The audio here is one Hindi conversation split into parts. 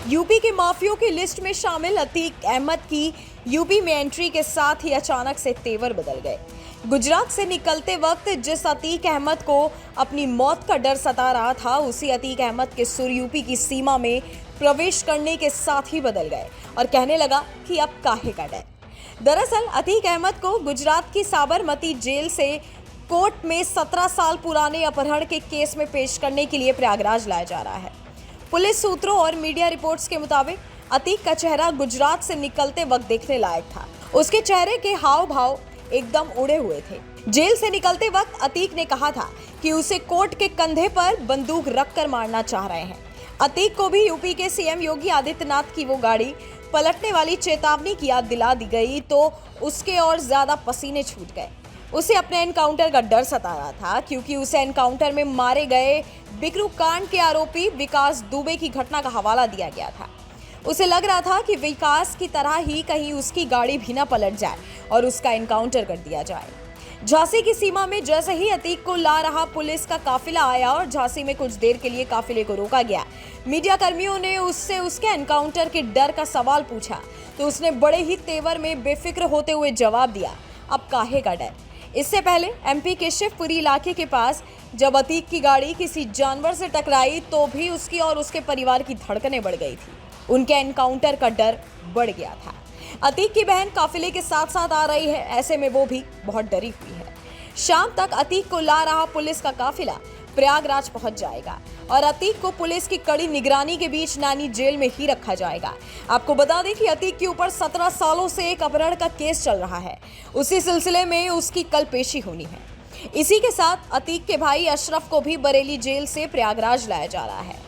यूपी के माफियों की लिस्ट में शामिल अतीक अहमद की यूपी में एंट्री के साथ ही अचानक से तेवर बदल गए। गुजरात से निकलते वक्त जिस अतीक अहमद को अपनी मौत का डर सता रहा था, उसी अतीक अहमद के सुर यूपी की सीमा में प्रवेश करने के साथ ही बदल गए और कहने लगा कि अब काहे का डर। दरअसल अतीक अहमद को गुजरात की साबरमती जेल से कोर्ट में 17 साल पुराने अपहरण के केस में पेश करने के लिए प्रयागराज लाया जा रहा है। पुलिस सूत्रों और मीडिया रिपोर्ट्स के मुताबिक अतीक का चेहरा गुजरात से निकलते वक्त देखने लायक था। उसके चेहरे के हाव भाव एकदम उड़े हुए थे। जेल से निकलते वक्त अतीक ने कहा था कि उसे कोर्ट के कंधे पर बंदूक रखकर मारना चाह रहे हैं। अतीक को भी यूपी के सीएम योगी आदित्यनाथ की वो गाड़ी पलटने वाली चेतावनी की याद दिला दी गई तो उसके और ज्यादा पसीने छूट गए। उसे अपने एनकाउंटर का डर सता रहा था, क्योंकि उसे एनकाउंटर में मारे गए बिकरू कांड के आरोपी विकास दुबे की घटना का हवाला दिया गया था। उसे लग रहा था कि विकास की तरह ही कहीं उसकी गाड़ी भी ना पलट जाए और उसका एनकाउंटर कर दिया जाए। झांसी की सीमा में जैसे ही अतीक को ला रहा पुलिस का काफिला आया और झांसी में कुछ देर के लिए काफिले को रोका गया, मीडिया कर्मियों ने उससे उसके एनकाउंटर के डर का सवाल पूछा तो उसने बड़े ही तेवर में बेफिक्र होते हुए जवाब दिया, अब काहे का डर। इससे पहले एमपी के शिवपुरी इलाके के पास जब अतीक की गाड़ी किसी जानवर से टकराई तो भी उसकी और उसके परिवार की धड़कनें बढ़ गई थी। उनके एनकाउंटर का डर बढ़ गया था। अतीक की बहन काफिले के साथ साथ आ रही है, ऐसे में वो भी बहुत डरी हुई है। शाम तक अतीक को ला रहा पुलिस का काफिला प्रयागराज पहुंच जाएगा और अतीक को पुलिस की कड़ी निगरानी के बीच नानी जेल में ही रखा जाएगा। आपको बता दें कि अतीक के ऊपर 17 सालों से एक अपहरण का केस चल रहा है। उसी सिलसिले में उसकी कल पेशी होनी है। इसी के साथ अतीक के भाई अशरफ को भी बरेली जेल से प्रयागराज लाया जा रहा है।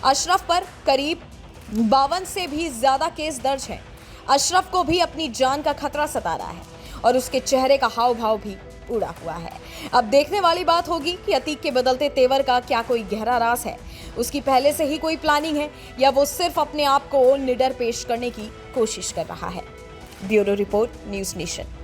अशरफ पर करीब 52 से भी ज्यादा केस दर्ज हैं। अशरफ को भी अपनी जान का खतरा सता रहा है और उसके चेहरे का हाव भाव भी उड़ा हुआ है। अब देखने वाली बात होगी कि अतीक के बदलते तेवर का क्या कोई गहरा राज है, उसकी पहले से ही कोई प्लानिंग है या वो सिर्फ अपने आप को निडर पेश करने की कोशिश कर रहा है। Bureau report, news nation.